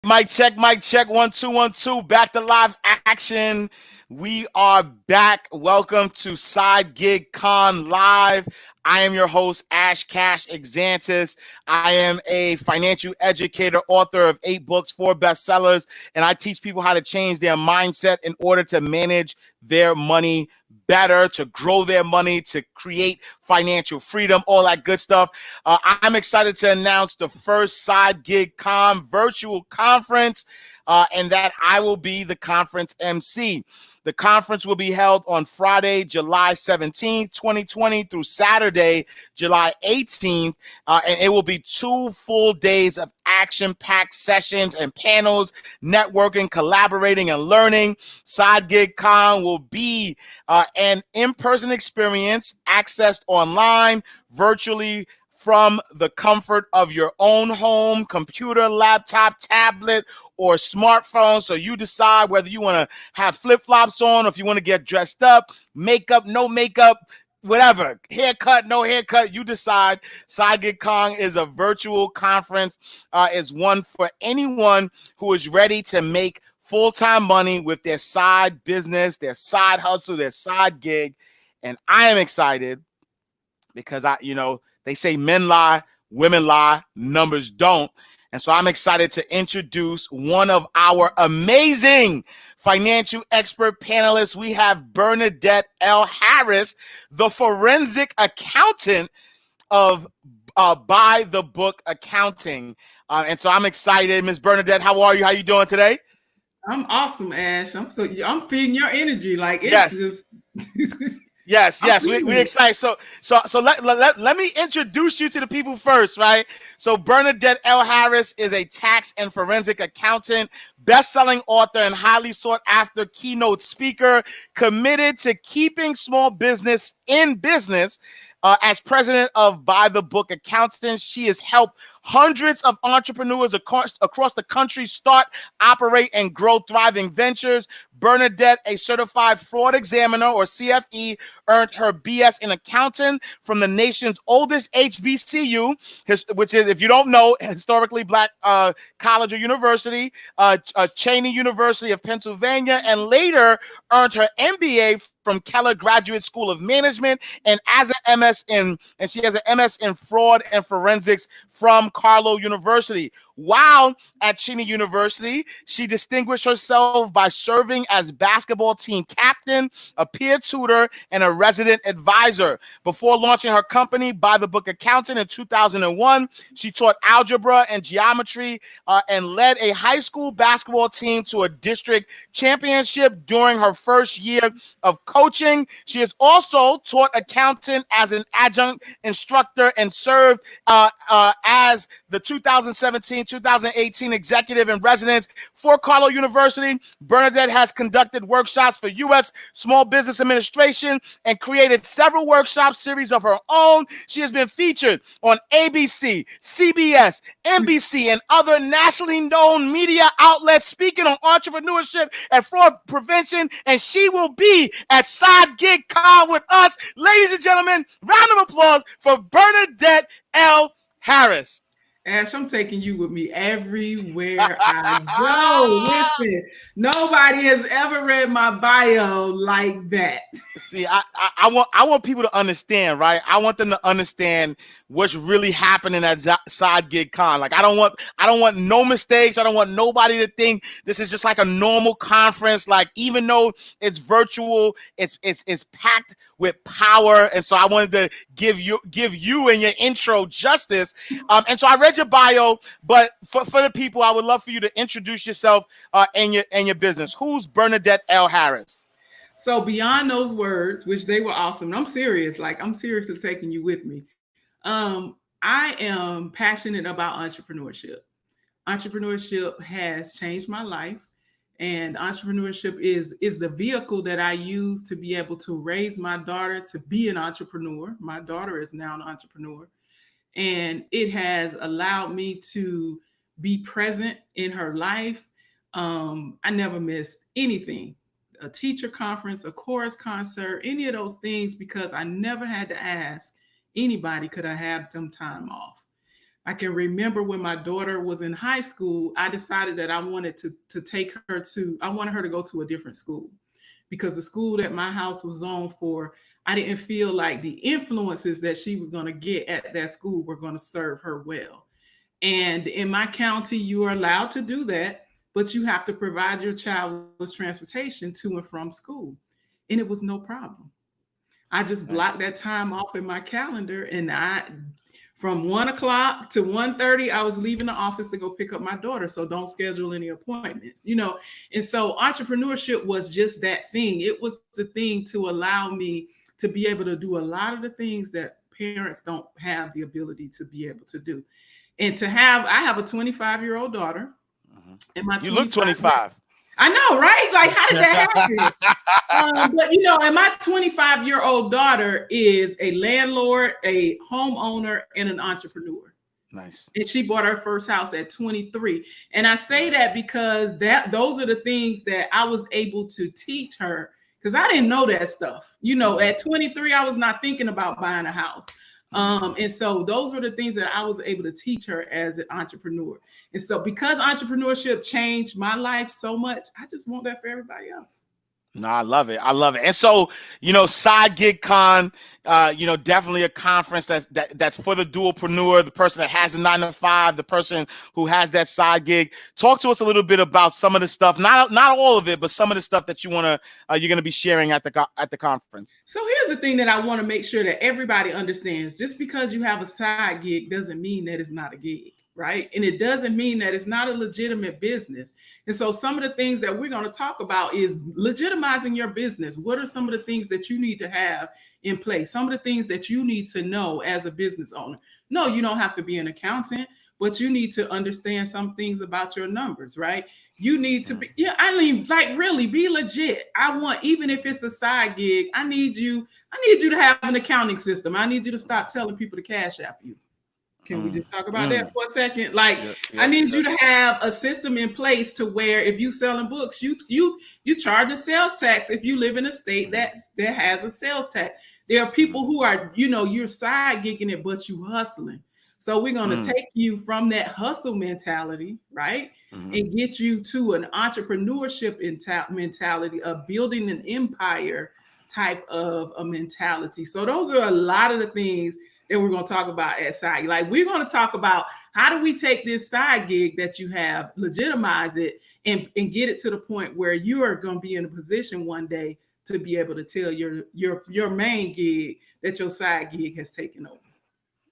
Mic check. 1 2 1 2. Back to live action. We are back. Welcome to Side Gig Con Live. I am your host, Ash Cash Exantus. I am a financial educator, author of 8 books, 4 bestsellers, and I teach people how to change their mindset in order to manage their money better, to grow their money, to create financial freedom, all that good stuff. I'm excited to announce the first Side Gig Con virtual conference, and that I will be the conference MC. The conference will be held on Friday, July 17th, 2020 through Saturday, July 18th, and it will be 2 full days of action-packed sessions and panels, networking, collaborating, and learning. Side Gig Con will be an in-person experience accessed online, virtually, from the comfort of your own home, computer, laptop, tablet, or smartphone. So you decide whether you want to have flip-flops on, or if you want to get dressed up, makeup, no makeup, whatever, haircut, no haircut, you decide. Side Gig Con is a virtual conference. It's one for anyone who is ready to make full-time money with their side business, their side hustle, their side gig. And I am excited because they say men lie, women lie, numbers don't. And so I'm excited to introduce one of our amazing financial expert panelists. We have Bernadette L. Harris, the forensic accountant of By the Book Accounting. And so I'm excited. Ms. Bernadette, how are you? How you doing today? I'm awesome, Ash. I'm feeding your energy. Like it's Yes. just Yes, we're excited. So let me introduce you to the people first, right? So Bernadette L. Harris is a tax and forensic accountant, best-selling author, and highly sought-after keynote speaker, committed to keeping small business in business. As president of By the Book Accounting, she has helped hundreds of entrepreneurs across the country start, operate, and grow thriving ventures. Bernadette, a certified fraud examiner or CFE, earned her BS in accounting from the nation's oldest HBCU, which is, if you don't know, historically black college or university, Cheney University of Pennsylvania, and later earned her MBA from Keller Graduate School of Management, and she has an MS in fraud and forensics from Carlow University. While at Cheney University, she distinguished herself by serving as basketball team captain, a peer tutor, and a resident advisor. Before launching her company, By the Book Accounting, in 2001, she taught algebra and geometry and led a high school basketball team to a district championship during her first year of coaching. She has also taught accounting as an adjunct instructor and served as the 2017-2018 executive in residence for Carlow University. Bernadette has conducted workshops for U.S. Small Business Administration and created several workshop series of her own. She has been featured on ABC, CBS, NBC, and other nationally known media outlets, speaking on entrepreneurship and fraud prevention, and she will be at Side Gig Con with us. Ladies and gentlemen, round of applause for Bernadette L. Harris. Ash, I'm taking you with me everywhere I go. Listen, nobody has ever read my bio like that. See, I want people to understand, right? I want them to understand what's really happening at Side Gig Con. Like, I don't want no mistakes. I don't want nobody to think this is just like a normal conference. Like, even though it's virtual, it's packed with power. And so I wanted to give you and your intro justice. And so I read your bio, but for the people, I would love for you to introduce yourself and your business. Who's Bernadette L. Harris? So beyond those words, which they were awesome, I'm serious. Like, I'm serious of taking you with me. I am passionate about entrepreneurship. Entrepreneurship has changed my life, and entrepreneurship is the vehicle that I use to be able to raise my daughter to be an entrepreneur. My daughter is now an entrepreneur, and it has allowed me to be present in her life. I never missed anything. A teacher conference, a chorus concert, any of those things, because I never had to ask anybody, could I have some time off? I can remember when my daughter was in high school, I decided that I wanted to take her to, I wanted her to go to a different school, because the school that my house was on for, I didn't feel like the influences that she was going to get at that school were going to serve her well. And in my county, you are allowed to do that, but you have to provide your child with transportation to and from school. And it was no problem. I just Nice. blocked that time off in my calendar, and from 1 o'clock to 1:30, I was leaving the office to go pick up my daughter. So don't schedule any appointments, you know. And so entrepreneurship was just that thing. It was the thing to allow me to be able to do a lot of the things that parents don't have the ability to be able to do. And I have a 25-year-old daughter, and my You look 25. 25. I know, right? Like, how did that happen? But you know, and my 25-year-old daughter is a landlord, a homeowner, and an entrepreneur. Nice. And she bought her first house at 23. And I say that because those are the things that I was able to teach her, because I didn't know that stuff. You know, at 23, I was not thinking about buying a house. And so those were the things that I was able to teach her as an entrepreneur. And so because entrepreneurship changed my life so much, I just want that for everybody else. No, I love it. I love it. And so, you know, Side Gig Con, you know, definitely a conference that's for the dualpreneur, the person that has a 9 to 5, the person who has that side gig. Talk to us a little bit about some of the stuff, not all of it, but some of the stuff that you're going to be sharing at the conference. So here's the thing that I want to make sure that everybody understands. Just because you have a side gig doesn't mean that it's not a gig. Right. And it doesn't mean that it's not a legitimate business. And so some of the things that we're going to talk about is legitimizing your business. What are some of the things that you need to have in place? Some of the things that you need to know as a business owner. No, you don't have to be an accountant, but you need to understand some things about your numbers, right? You need to be, like really be legit. I want, even if it's a side gig, I need you to have an accounting system. I need you to stop telling people to cash app you. Can we just talk about that for a second? Like, I need you to have a system in place to where if you selling books, you charge a sales tax if you live in a state that has a sales tax. There are people who are, you know, you're side gigging it, but you hustling. So we're going to take you from that hustle mentality, right? And get you to an entrepreneurship mentality of building an empire type of a mentality. So those are a lot of the things that we're going to talk about at side. Like, we're going to talk about how do we take this side gig that you have, legitimize it, and get it to the point where you are going to be in a position one day to be able to tell your main gig that your side gig has taken over.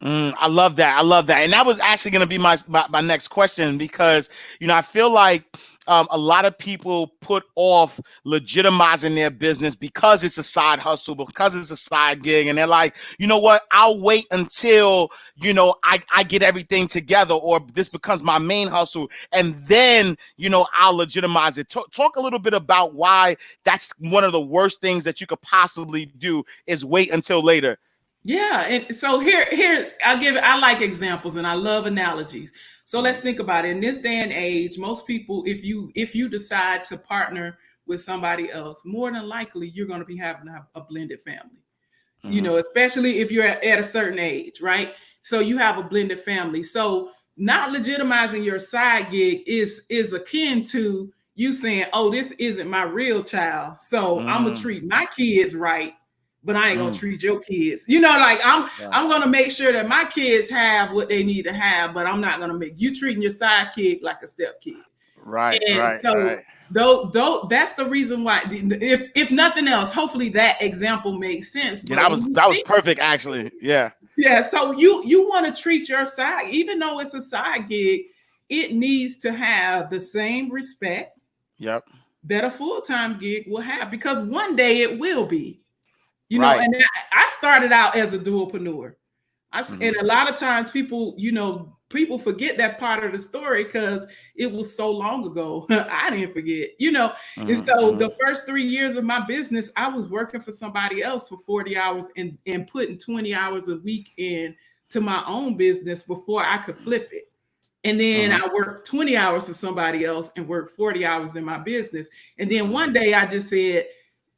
I love that. I love that. And that was actually going to be my next question, because, you know, I feel like a lot of people put off legitimizing their business because it's a side hustle, because it's a side gig. And they're like, you know what, I'll wait until, you know, I get everything together, or this becomes my main hustle, and then, you know, I'll legitimize it. Talk a little bit about why that's one of the worst things that you could possibly do, is wait until later. Yeah, and so here I like examples and I love analogies. So let's think about it. In this day and age, most people, if you decide to partner with somebody else, more than likely you're going to be having a blended family. You know, especially if you're at a certain age, right? So you have a blended family. So not legitimizing your side gig is akin to you saying, "Oh, this isn't my real child, so I'm gonna treat my kids right, but I ain't gonna treat your kids." You know, like I'm gonna make sure that my kids have what they need to have, but I'm not gonna make you treating your side kid like a step kid. Right. And right. so right. Though that's the reason why, if nothing else, hopefully that example makes sense. Yeah, that was perfect, actually. Yeah. Yeah. So you want to treat your side, even though it's a side gig, it needs to have the same respect. Yep. That a full-time gig will have, because one day it will be. You know, and I started out as a dualpreneur. And a lot of times people forget that part of the story because it was so long ago. I didn't forget, you know. And so the first 3 years of my business, I was working for somebody else for 40 hours and putting 20 hours a week in to my own business before I could flip it. And then I worked 20 hours for somebody else and worked 40 hours in my business. And then one day I just said,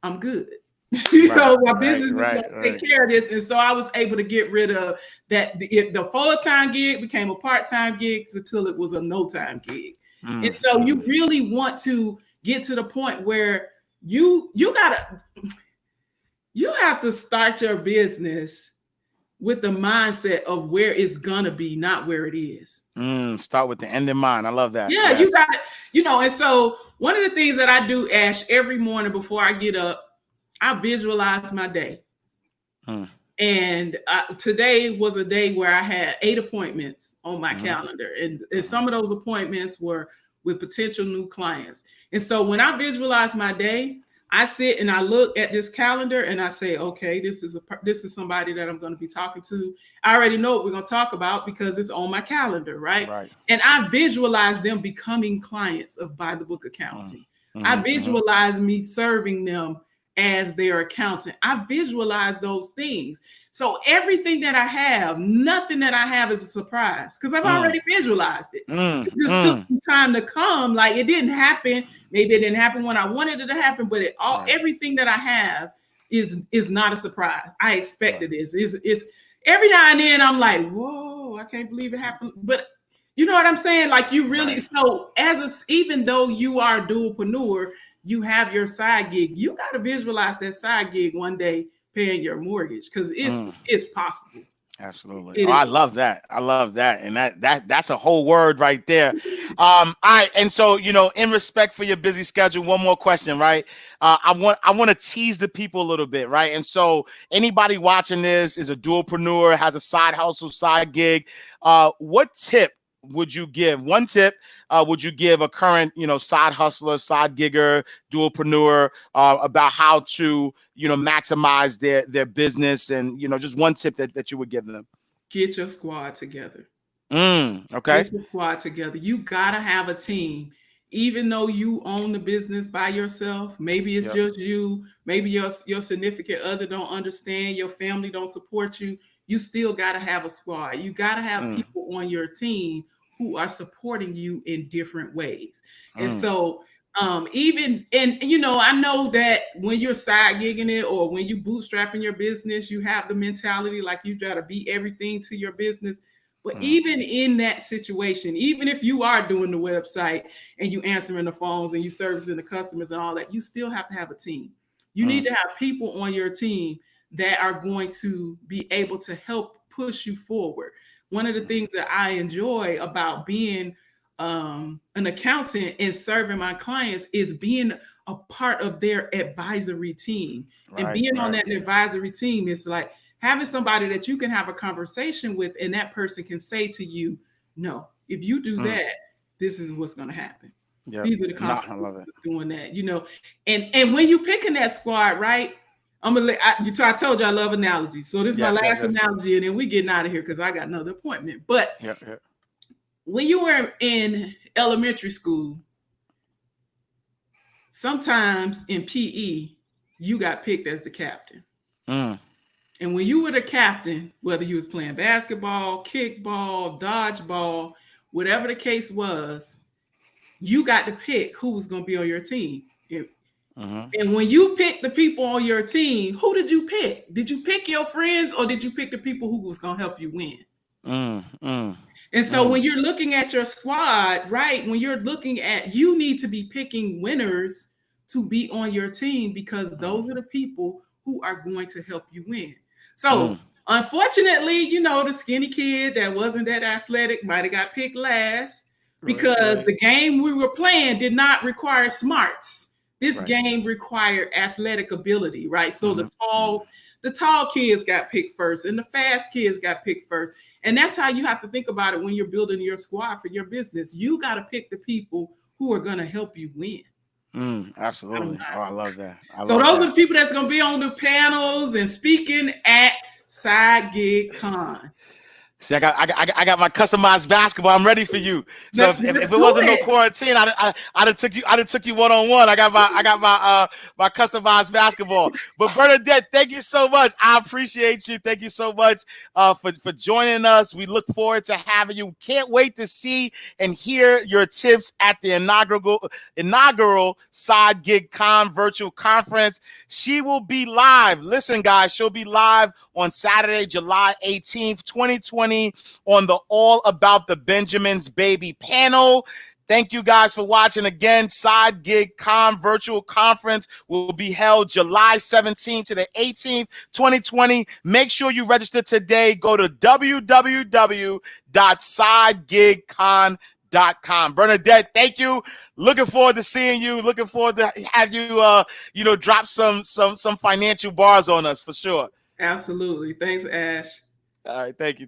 I'm good. My business is going to take care of this. And so I was able to get rid of that. The full-time gig became a part-time gig until it was a no-time gig. And so you really want to get to the point where you have to start your business with the mindset of where it's gonna be, not where it is. Start with the end in mind. I love that. Yeah, yes. You got it. And so one of the things that I do, Ash, every morning before I get up, I visualize my day. And today was a day where I had 8 appointments on my calendar. And some of those appointments were with potential new clients. And so when I visualize my day, I sit and I look at this calendar and I say, okay, this is somebody that I'm going to be talking to. I already know what we're going to talk about because it's on my calendar, right? And I visualize them becoming clients of By the Book Accounting. I visualize me serving them as their accountant. I visualize those things. So everything that I have, nothing that I have is a surprise because I've already visualized it. It just took some time to come. Like it didn't happen. Maybe it didn't happen when I wanted it to happen, but everything that I have is not a surprise. I expected this. It's every now and then I'm like, whoa, I can't believe it happened. But you know what I'm saying? Like you really, so even though you are a dualpreneur, you have your side gig, you got to visualize that side gig one day paying your mortgage because it's possible. Absolutely. I love that. I love that. And that's a whole word right there. All right. And so, in respect for your busy schedule, one more question, right? I want to tease the people a little bit, right? And so anybody watching this is a dualpreneur, has a side hustle, side gig. What tip would you give? One tip would you give a current, side hustler, side gigger, dualpreneur about how to, maximize their business and, just one tip that you would give them? Get your squad together. Okay. Get your squad together. You got to have a team. Even though you own the business by yourself, maybe it's just you, maybe your significant other don't understand, your family don't support you, you still got to have a squad. You got to have people on your team who are supporting you in different ways. And so I know that when you're side gigging it or when you bootstrapping your business, you have the mentality like you got to be everything to your business. But even in that situation, even if you are doing the website and you answering the phones and you servicing the customers and all that, you still have to have a team. You need to have people on your team that are going to be able to help push you forward. One of the things that I enjoy about being an accountant and serving my clients is being a part of their advisory team. And being on that advisory team is like having somebody that you can have a conversation with and that person can say to you, no, if you do that, this is what's going to happen. Yep. These are the consequences of doing that, and when you picking that squad, right? I told you I love analogies. So this is my last analogy, and then we getting out of here because I got another appointment. But when you were in elementary school, sometimes in PE, you got picked as the captain. And when you were the captain, whether you was playing basketball, kickball, dodgeball, whatever the case was, you got to pick who was going to be on your team. And when you picked the people on your team, who did you pick? Did you pick your friends or did you pick the people who was going to help you win? And so when you're looking at your squad, right, when you're looking at, you need to be picking winners to be on your team because those are the people who are going to help you win. So unfortunately, the skinny kid that wasn't that athletic might have got picked last because the game we were playing did not require smarts. This game required athletic ability, right? So the tall kids got picked first and the fast kids got picked first. And that's how you have to think about it when you're building your squad for your business. You got to pick the people who are going to help you win. Absolutely. I love that. Those are the people that's going to be on the panels and speaking at Side Gig Con. See, I got my customized basketball. I'm ready for you. So if it wasn't no quarantine, I'd have took you one-on-one. I got my customized basketball. But Bernadette, thank you so much. I appreciate you. Thank you so much for joining us. We look forward to having you. Can't wait to see and hear your tips at the inaugural Side Gig Con virtual conference. She will be live. Listen, guys, she'll be live on Saturday, July 18th, 2020 on the All About the Benjamins Baby panel. Thank you guys for watching. Again, Side Gig Con virtual conference will be held July 17th to the 18th, 2020. Make sure you register today. Go to www.sidegigcon.com. Bernadette, thank you. Looking forward to seeing you. Looking forward to have you, drop some financial bars on us for sure. Absolutely. Thanks, Ash. All right. Thank you.